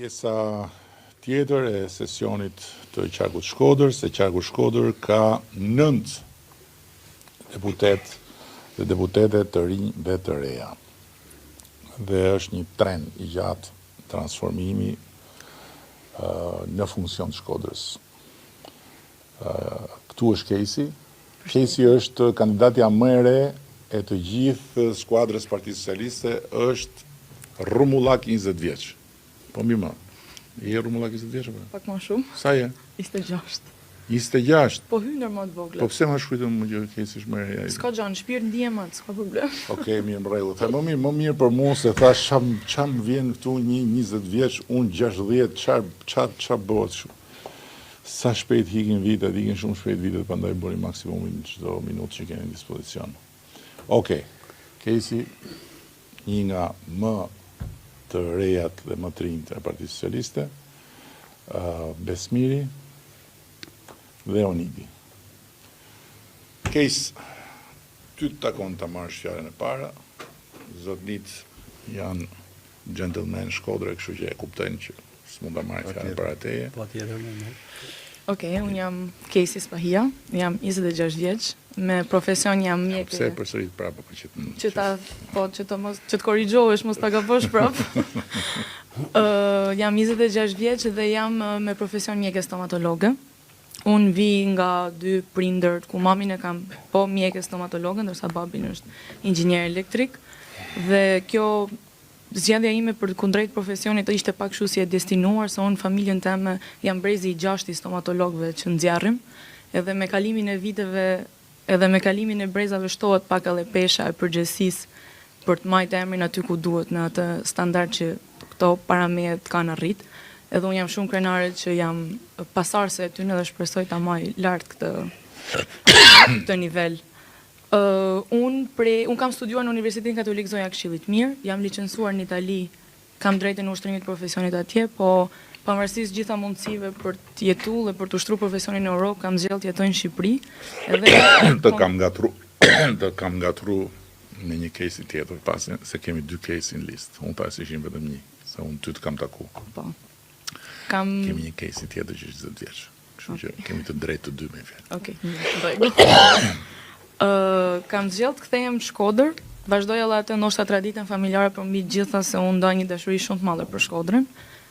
Pjesa tjetër e sesionit të Qarkut Shkodër, se Qarku Shkodër ka 9 deputet dhe deputete të rinj dhe të reja. Dhe është një trend i gjatë transformimi në funksion të Shkodrës. Këtu është Kejsi. Kejsi është kandidatja më e re e të gjithë skuadrës Partisë Socialiste, është rrumullak 20 vjeç. Po mirë më. Je rrumullak 20 vjeç apo? Pak më shumë. Sa je? 26. 26. Po hy ndërmjet vogla. Po pse ma shkruajtë më gjë Kejsi është më e reja? S'ka gjë, në shpirt ndihem atë, s'ka problem. Okej, mirë më rregull. Më mirë për mua se thash çam vjen këtu një 20 vjeç, unë 60, ç'a bëhet shumë. Sa shpejt hikin vitet, hikin shumë shpejt vitet, prandaj bëri maksimumin çdo minutë që keni në dispozicion. Okej. Kejsi, një nga më të rejat dhe më të rinjt e Partisë Socialiste, Besmiri dhe Onidi. Kejs, ty të takon të marrësh fjalën e para, zotnit janë gentleman Shkodre, kështu që e kuptojnë që s'mund ta marrë fjalën para teje. Po tjetër më. Okej, unë jam Kejsi Spahia, jam 26 vjeç, me profesion jam mjek. Pse përsërit prapë po që të korrigjohesh, mos ta gabosh prapë. Jam 26 vjeç dhe jam me profesion mjeke stomatologe. Unë vi nga 2 prindër ku mamin e kam po mjeke stomatologe, ndërsa babin është inxhinier elektrik. Dhe kjo zgjedhja ime për kundrejt profesionit ishte pak kështu si e destinuar, se unë familjen time jam brezi i 6 i stomatologëve që nxjarrim, edhe me kalimin e viteve, edhe me kalimin e brezave shtohet pak edhe pesha e përgjegjësisë për të majtë emrin aty ku duhet në atë standard që këto parametrat kanë arrit. Edhe unë jam shumë krenare që jam pasarse e tyne dhe shpresoj ta maj lart këtë nivel. Unë kam studiuar në Universitetin Katolik Zoja Këshillit Mirë, jam licencuar në Itali, kam drejtën e ushtrimit profesionit atje, po pavarësisht gjitha mundësive për të jetuar dhe për të ushtruar profesionin në Europë, kam zgjedhur të jetoj në Shqipëri. Të kam ngatru në një case tjetër, pasi se kemi 2 case në listë. Unë pasi ishim vetëm një, se unë ty të kam taku. Po. Kemi një case tjetër që është 20 vjeç. Kështu që kemi të drejtë të dy me fjalë. Okej. Kam zgjedhur të kthehem në Shkodër, vazhdoj edhe atë ndoshta traditën familjare përmbi gjitha, se unë ndaj një dashuri shumë të madhe për Shkodrën.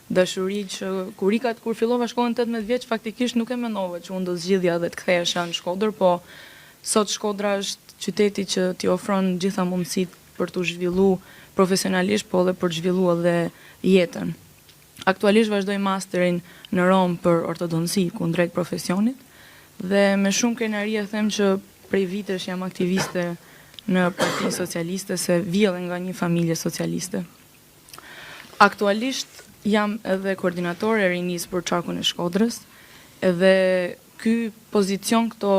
Dashuri që kur fillova shkollën 18 vjeç, faktikisht nuk e mendova që unë do zgjidhja dhe të kthehesha në Shkodër, po sot Shkodra është qyteti që t'i ofron gjitha mundësitë për t'u zhvilluar profesionalisht, po edhe për të zhvilluar edhe jetën. Aktualisht vazhdoj masterin në Rom për ortodonci kundrejt profesionit dhe me shumë krenari e them që prej vitesh jam aktiviste në Partinë Socialiste, se vjell nga një familje socialiste. Aktualisht jam edhe koordinator e rinisë për Qarkun e Shkodrës, edhe ky pozicion këto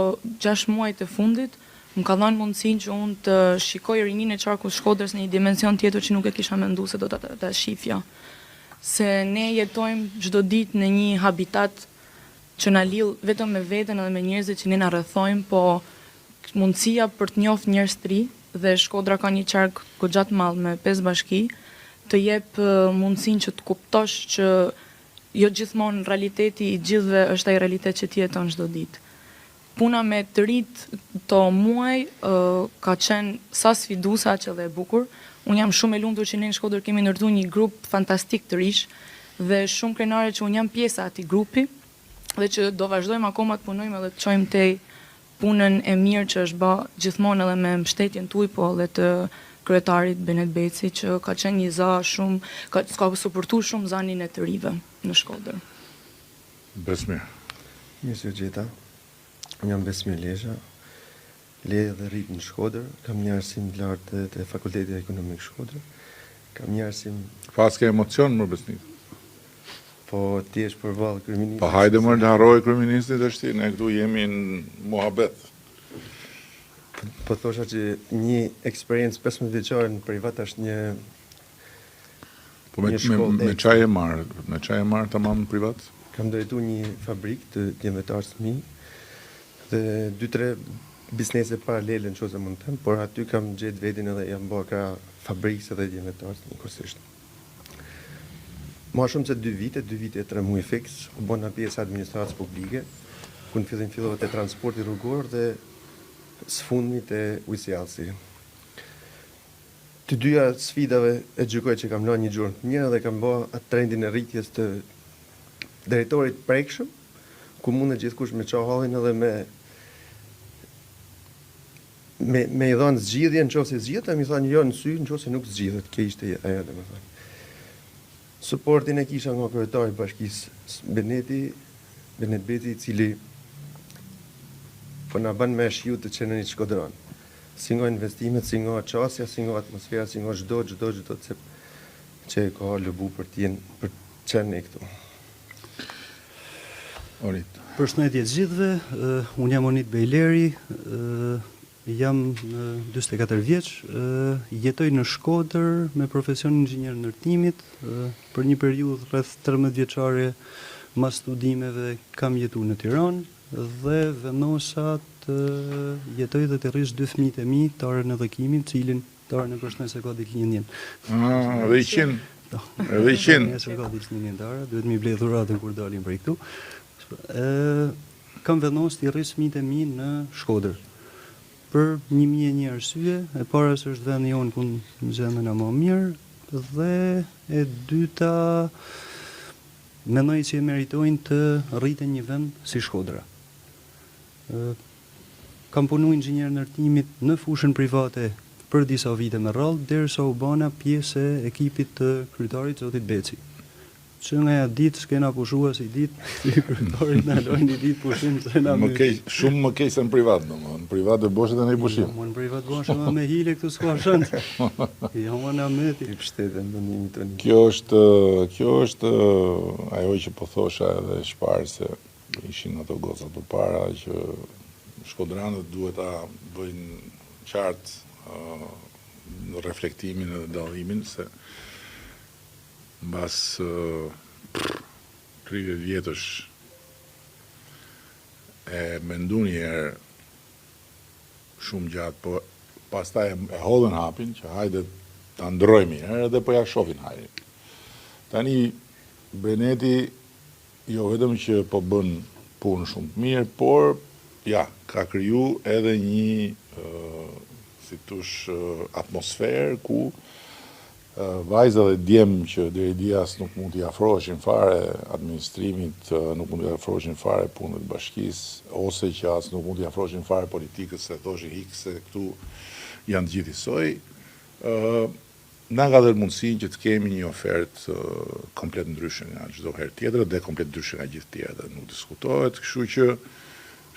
6 muajt e fundit më ka dhënë mundësinë që unë të shikoj rininë e Qarkut Shkodrës në një dimension tjetër që nuk e kisha menduar se do ta shifja. Se ne jetojmë çdo ditë në një habitat që na lidh vetëm me veten edhe me njerëzit që ne na rrethojmë, po mundësia për të njohur njerëz të ri, dhe Shkodra ka një qark goxha të madh me 5 bashki, të jep mundësinë që të kuptosh që jo gjithmonë realiteti i gjithëve është ai realitet që ti jeton çdo ditë. Puna me të rit këto muaj ka qenë sa sfiduese aq edhe e bukur. Unë jam shumë e lumtur që ne në Shkodër kemi ndërtuar një grup fantastik të rish dhe shumë krenare që unë jam pjesa e atij grupi dhe që do vazhdojmë akoma të punojmë edhe të çojmë tej punën e mirë që është bë gjithmonë edhe me mbështetjen tuaj, po edhe të kryetarit Benet Beci, që ka qenë një za shumë, ka suportuar shumë zanin e të rive në Shkodër. Besmir. Mirë se gjeta. Unë jam Besmir Lesha, le dhe rrit në Shkodër, kam një arsim të lartë të Fakultetit Ekonomik Shkodër, kam një arsim... Paske emocion më Besmir. Po ti është përballë kryeministit. Po hajde më të harroj kryeministit është, ne këtu jemi në muhabet. Po thosha që një eksperiencë 15 vjeçare në privat është një... Po me çaj e marr tamam në privat? Kam drejtuar një fabrikë të djemvetarës të mi dhe 2-3 biznese paralele në çose mund të them, por aty kam gjetë veten edhe jam bërë ka fabrikës edhe djemvetarës njëkohësisht. Ma shumë se 2 vite e 3 muaj fiks, u bona pjesë administratës publike, ku në fillim fillova te transporti rrugor dhe sfundmi te ujësjellësi. Të dyja sfidave e gjykoj që kam lënë një gjurmë të mirë dhe kam bë atë trendin e rritjes të drejtorit prekshëm, ku mundet gjithkush me çau hallin edhe me i dhënë zgjidhje nëse zgjidhet, mi thonë jo në sy nëse nuk zgjidhet. Kjo ishte ajo domethënë. Suportin e kisha nga kryetari i bashkisë Benet Beti, i cili po na bën me shiu të çenën i Shkodran. Si nga investimet, si nga qasja, si nga atmosfera, si nga çdo që ka lëbu për të qenë këtu. Orit. Përshëndetje të gjithëve, unë jam Onit Bejleri, jam 44 vjeç, jetoj në Shkodër me profesion inxhinier ndërtimit, për një periudhë rreth 13 vjeçare mas studimeve kam jetuar në Tiranë dhe vendosa të jetoj dhe të rrish 2 fëmijët e mi, Tarën edhe Kimin, cilin Tarën e përshëndes se ka ditëlindjen. Edhe i qenë. Edhe i qenë. Nëse ka ditëlindjen Tara, duhet mi blej dhuratën kur dalim prej këtu. Kam vendosur të rris fëmijët e mi në Shkodër. Për 1001 arsye, e para se është vendi jonë ku në gjendën më mirë dhe e dyta mendoj që e meritojnë të rriten një vend si Shkodra. Kam punu inxhinier ndërtimit në fushën private për disa vite me radhë, derisa u bana pjesë e ekipit të kryetarit zotit Beci. Që nga ja ditë, s'kena pushua si ditë, si kryetarit në lojnë një ditë pushim, se na me... Shumë më kej se në privat, në privat e boshet e në i pushim. Në privat boshet me hile këtu s'ka shëndë. Jo më në meti. I pështetën në një të një. Kjo është ajo që po thosha edhe shparë se ishin ato gocat për para që shkodranët duhet ta bëjnë qartë në reflektimin edhe dallimin se mbas 30 vjetësh e mendu njerë shumë gjatë, po pastaj e hodhen hapin që hajde ta ndrojmë njerë edhe po ja shohin hajrin. Tani Beneti jo vetëm që po bën punë shumë të mirë, por ja, ka kriju edhe një si tush atmosferë ku vajza dhe djem që deri dias nuk mund t'i afroheshin fare administrimit, nuk mund t'i afroheshin fare punët bashkisë, ose që as nuk mund t'i afroheshin fare politikës se thoshin hik se këtu janë të gjithë njësoj. Na ka dhënë mundësinë që të kemi një ofertë komplet ndryshe nga çdo herë tjetër dhe komplet ndryshe nga gjithë tjerët, nuk diskutohet, kështu që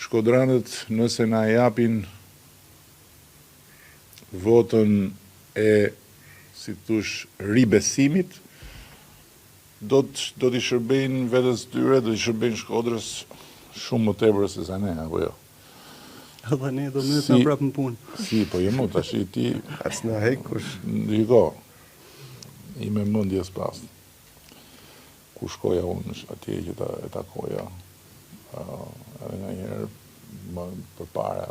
shkodranët nëse na japin votën e si thush ribesimit, do t'i shërbejnë vetes tyre, do t'i shërbejnë Shkodrës shumë më tepër se sa ne, apo jo. Edhe ne do më të prapë në punë. Si, po jo më tash ti as na hekush. Ndiko. I me mendjes pas. Ku shkoja unë atje që e takoja. Edhe nga njerë më përpara.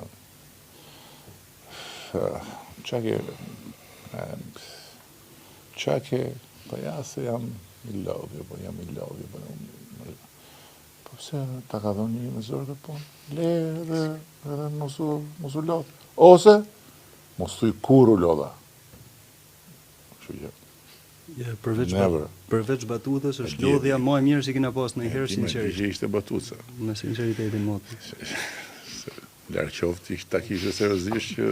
Qake, po ja se jam i lodhje, po jam i lodhje, po pse ta ka dhënë një me zërë dhe punë? Le edhe mos u lodh. Ose, mos thuj kur u lodha. Kështu që. Ja, përveç batutës është lodhja më e mirë që kena pas në herë sinqerisht. Ishte batutësa. Me sinqeritetin mot. Larë qoftë ta kishe seriozisht që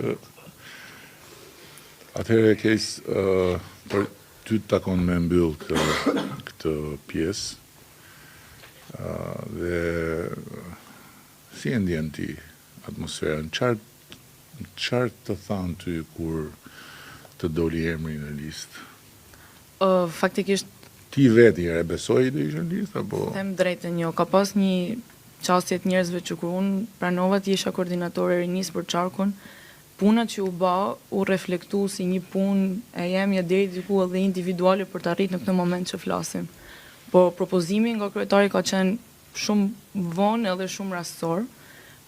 atëherë kejs për ty të takon me mbyll këtë pjesë dhe si e ndjen ti atmosferën, qarë të thanë ty kur të doli emri në listë? Faktikisht Ti vetë e besoj të ishë në listë, apo? them drejtën jo, ka pas një qasjet njerëzve që kur unë pranova të isha koordinatore e rinis për qarkun, punat që u ba, u reflektu si një punë e jemja deri diku edhe individuale për të arrit në këtë moment që flasim. Po propozimi nga kryetari ka qenë shumë vonë edhe shumë rastësor.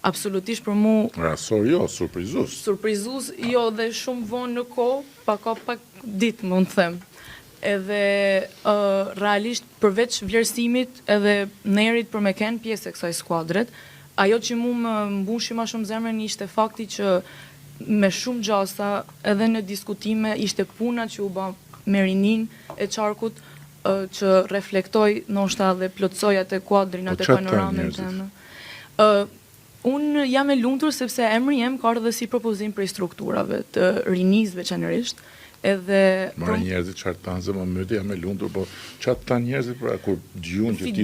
Absolutisht për mu... Rastësor jo, surprizus. Surprizus jo dhe shumë vonë në kohë, pa ka pak ditë, mund të them. edhe realisht përveç vlerësimit edhe nerit për me kenë pjesë e kësaj skuadret, ajo që mu më mbushi ma shumë zemrën ishte fakti që me shumë gjasa edhe në diskutime ishte puna që u ba me rinin e qarkut që reflektoj ndoshta dhe plotësoj atë kuadrin, atë panoramën tëmë. Unë jam e lumtur sepse emri jem ka ardhur si propozim për strukturave të rinis veçanërisht. Edhe marrë njerëzit çfarë tanë zë më mytë jam e lumtur, po çfarë tanë njerëzit pra kur dëgjojnë që ti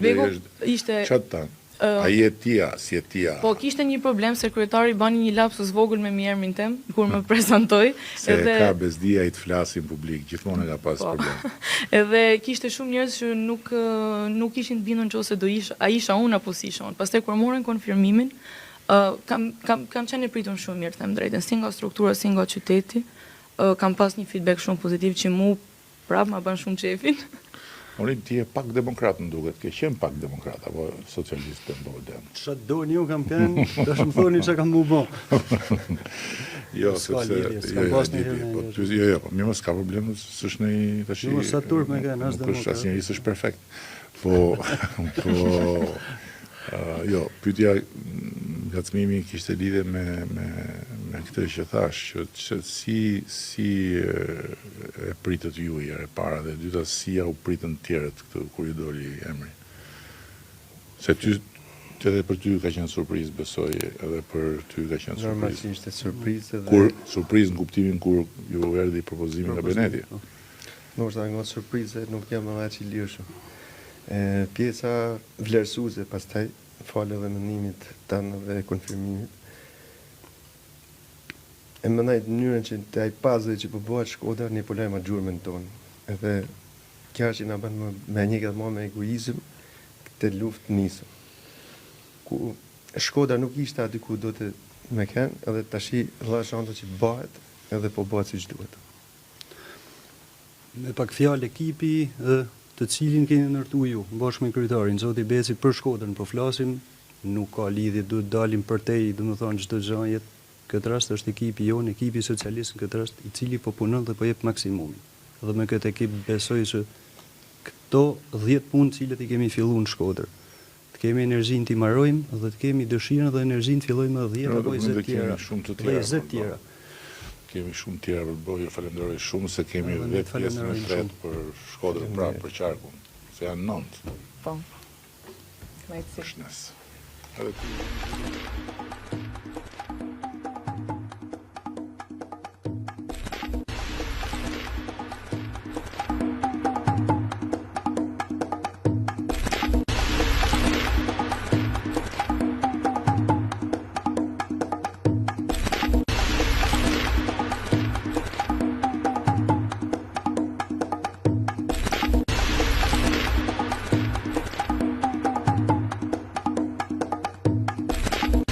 ishte çfarë tanë? Ai e tia, si e tia. Po kishte një problem, sekretari bani një lapsus vogël me emrin tem kur më prezantoi, edhe ka bezdia i të flasin publik, gjithmonë ka pas problem. Edhe kishte shumë njerëz që nuk ishin të bindur nëse do isha unë apo si isha unë. Pastaj kur morën konfirmimin, kam qenë pritur shumë mirë, them drejtën, si nga struktura, si nga qyteti. Kam pas një feedback shumë pozitiv që mu prap ma bën shumë qefin. Orin, ti e pak demokrat në duket, ke qenë pak demokrat, apo socialist të mbo dem? Qa do një kam qenë, do shumë thoni që kam mu bo. Jo, sepse, jo, mi mos ka problem, s'është në i të shi... Nuk sa turp me kënë, është demokrat. Asë njëri s'është perfekt. Jo, pyetja ngacmimi kishte lidhe me këtë që thash, që si e pritët ju e para dhe dyta si ja u pritën tjerët këtë kur ju doli emri. Se ty edhe për ty ka qenë surprizë, besoj, edhe për ty ka qenë surprizë. Normalisht ishte surprizë edhe... Kur surprizë në kuptimin kur ju erdhi propozimi nga Beneti. Nuk është nga surprizë, nuk jam edhe që i lirshëm. Pjesa vlerësuese pastaj, falë edhe mendimit tanë dhe konfirmimit. E mendoj në mënyrën që të ai pazë që po bëhet Shkodra një polaj ma gjurmën tonë. Edhe kja që na bën me një këtë më me egoizëm këtë luftë nisëm. Ku Shkodra nuk ishte aty ku do të me kenë, edhe tashi dha shansa që bëhet, edhe po bëhet siç duhet. Me pak fjalë ekipi të cilin keni ndërtuar ju, bashkë me kryetarin Zoti Beci për Shkodrën po flasim, nuk ka lidhje, duhet dalim përtej, domethënë çdo gjë jetë. Këtë rast është ekipi jonë, ekipi socialist në këtë rast, i cili po punon dhe po jep maksimumin. Dhe me këtë ekip besoj që këto 10 punë cilët i kemi filluar në Shkodër, të kemi energjinë të marrojmë dhe të kemi dëshirën dhe energjinë të fillojmë me 10 apo 20 tjera. Dhe 20 tjera. Kemi shumë tjera për bëjë, falenderoj shumë se kemi vetë pjesën e tretë për Shkodrën prapë për qarkun, se janë 9. Po. Shnes. Edhe ti.